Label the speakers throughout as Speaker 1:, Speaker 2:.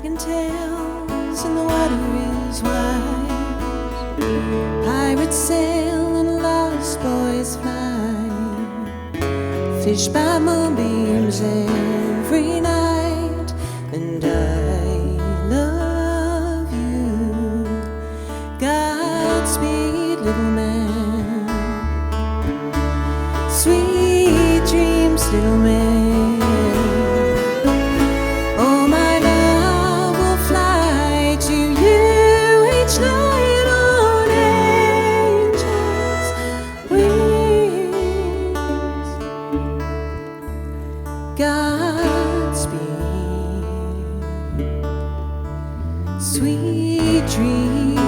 Speaker 1: Dragon tails and the water is wide. Pirates sail and lost boys fly. Fish by moonbeams every night. And I love you. Godspeed, little man. Sweet dreams, little man. Godspeed, sweet dreams.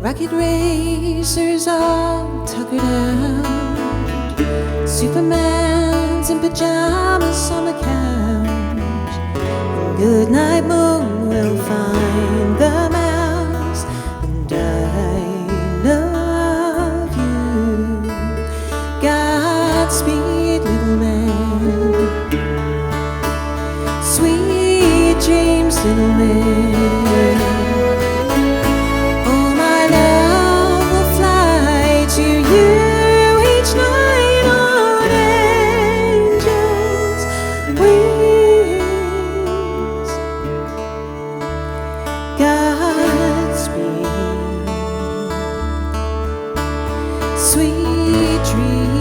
Speaker 1: Rocket racers all tuckered out. Superman's in pajamas on the couch. Good night moon will find the mouse. And I love you. Godspeed, little man. Sweet dreams, little man. Godspeed, sweet dreams.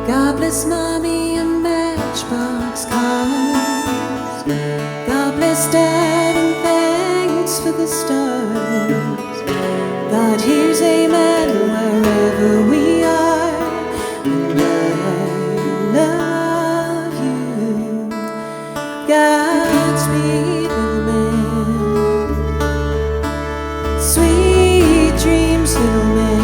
Speaker 1: God bless Mommy and Matchbox cars. God bless Dad and thanks for the stars. God hears amen wherever we are. And I love you. Godspeed, little man. Sweet dreams, little man.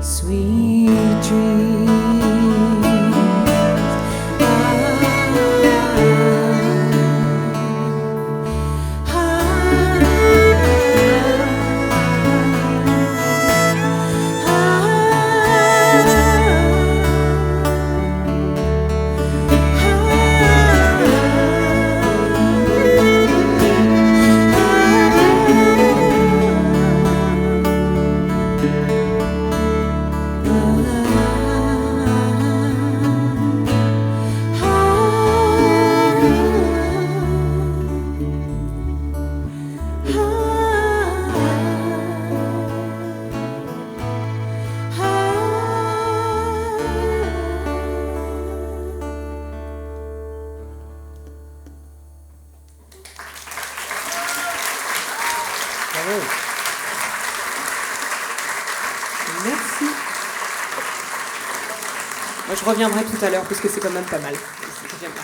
Speaker 1: Sweet dreams.
Speaker 2: Merci. Moi, je reviendrai tout à l'heure parce que c'est quand même pas mal. Je reviendrai.